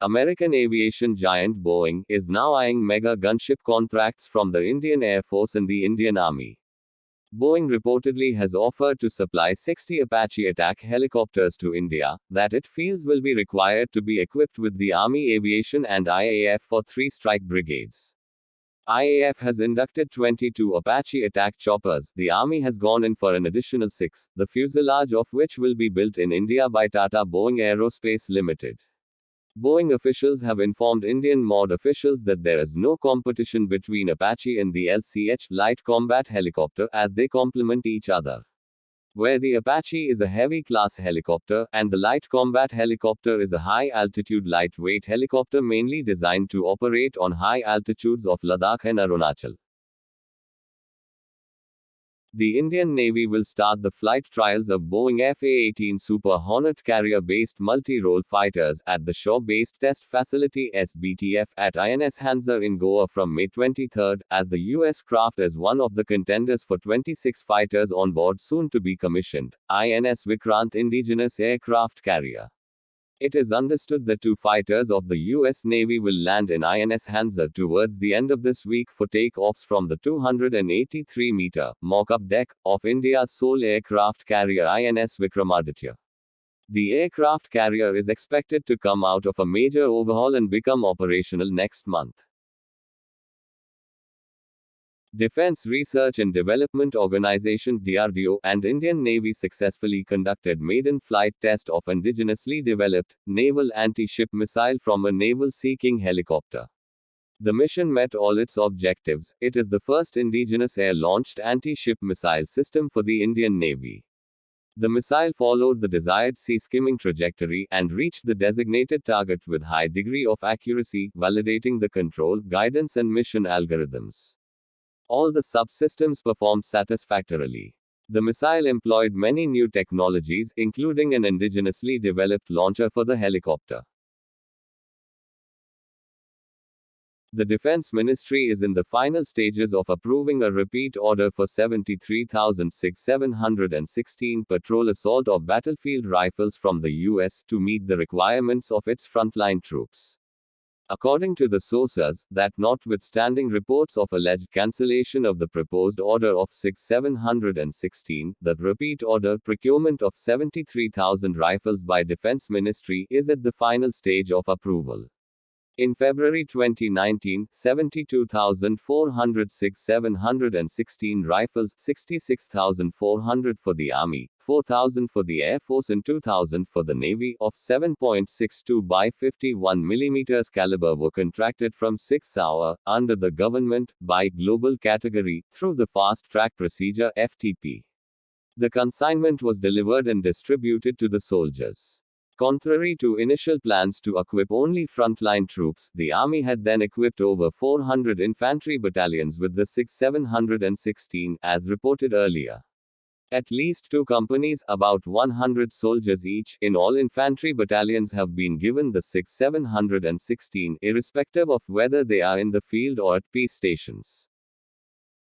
American aviation giant Boeing is now eyeing mega gunship contracts from the Indian Air Force and the Indian Army. Boeing reportedly has offered to supply 60 Apache attack helicopters to India, that it feels will be required to be equipped with the Army Aviation and IAF for 3 strike brigades. IAF has inducted 22 Apache attack choppers. The Army has gone in for an additional 6, the fuselage of which will be built in India by Tata Boeing Aerospace Limited. Boeing officials have informed Indian MOD officials that there is no competition between Apache and the LCH light combat helicopter as they complement each other. Where the Apache is a heavy class helicopter, and the light combat helicopter is a high altitude lightweight helicopter mainly designed to operate on high altitudes of Ladakh and Arunachal. The Indian Navy will start the flight trials of Boeing FA-18 Super Hornet carrier-based multi-role fighters at the shore-based test facility SBTF at INS Hansa in Goa from May 23, as the U.S. craft is one of the contenders for 26 fighters on board soon to be commissioned, INS Vikrant indigenous aircraft carrier. It is understood that 2 fighters of the U.S. Navy will land in INS Hansa towards the end of this week for takeoffs from the 283-meter mock-up deck of India's sole aircraft carrier INS Vikramaditya. The aircraft carrier is expected to come out of a major overhaul and become operational next month. Defense Research and Development Organization (DRDO) and Indian Navy successfully conducted maiden flight test of indigenously developed naval anti-ship missile from a naval-seeking helicopter. The mission met all its objectives. It is the first indigenous air-launched anti-ship missile system for the Indian Navy. The missile followed the desired sea-skimming trajectory and reached the designated target with high degree of accuracy, validating the control, guidance and mission algorithms. All the subsystems performed satisfactorily. The missile employed many new technologies, including an indigenously developed launcher for the helicopter. The Defense Ministry is in the final stages of approving a repeat order for 73,716 patrol assault or battlefield rifles from the U.S. to meet the requirements of its frontline troops. According to the sources, that notwithstanding reports of alleged cancellation of the proposed order of 6,716, the repeat order procurement of 73,000 rifles by Defense Ministry is at the final stage of approval. In February 2019, 72,406 716 rifles, 66,400 for the Army, 4,000 for the Air Force and 2,000 for the Navy of 7.62 by 51 mm caliber were contracted from 6 Hour, under the Government, by Global category, through the Fast Track Procedure FTP. The consignment was delivered and distributed to the soldiers. Contrary to initial plans to equip only frontline troops, the Army had then equipped over 400 infantry battalions with the 6,716, as reported earlier. At least 2 companies, about 100 soldiers each, in all infantry battalions have been given the 6,716, irrespective of whether they are in the field or at peace stations.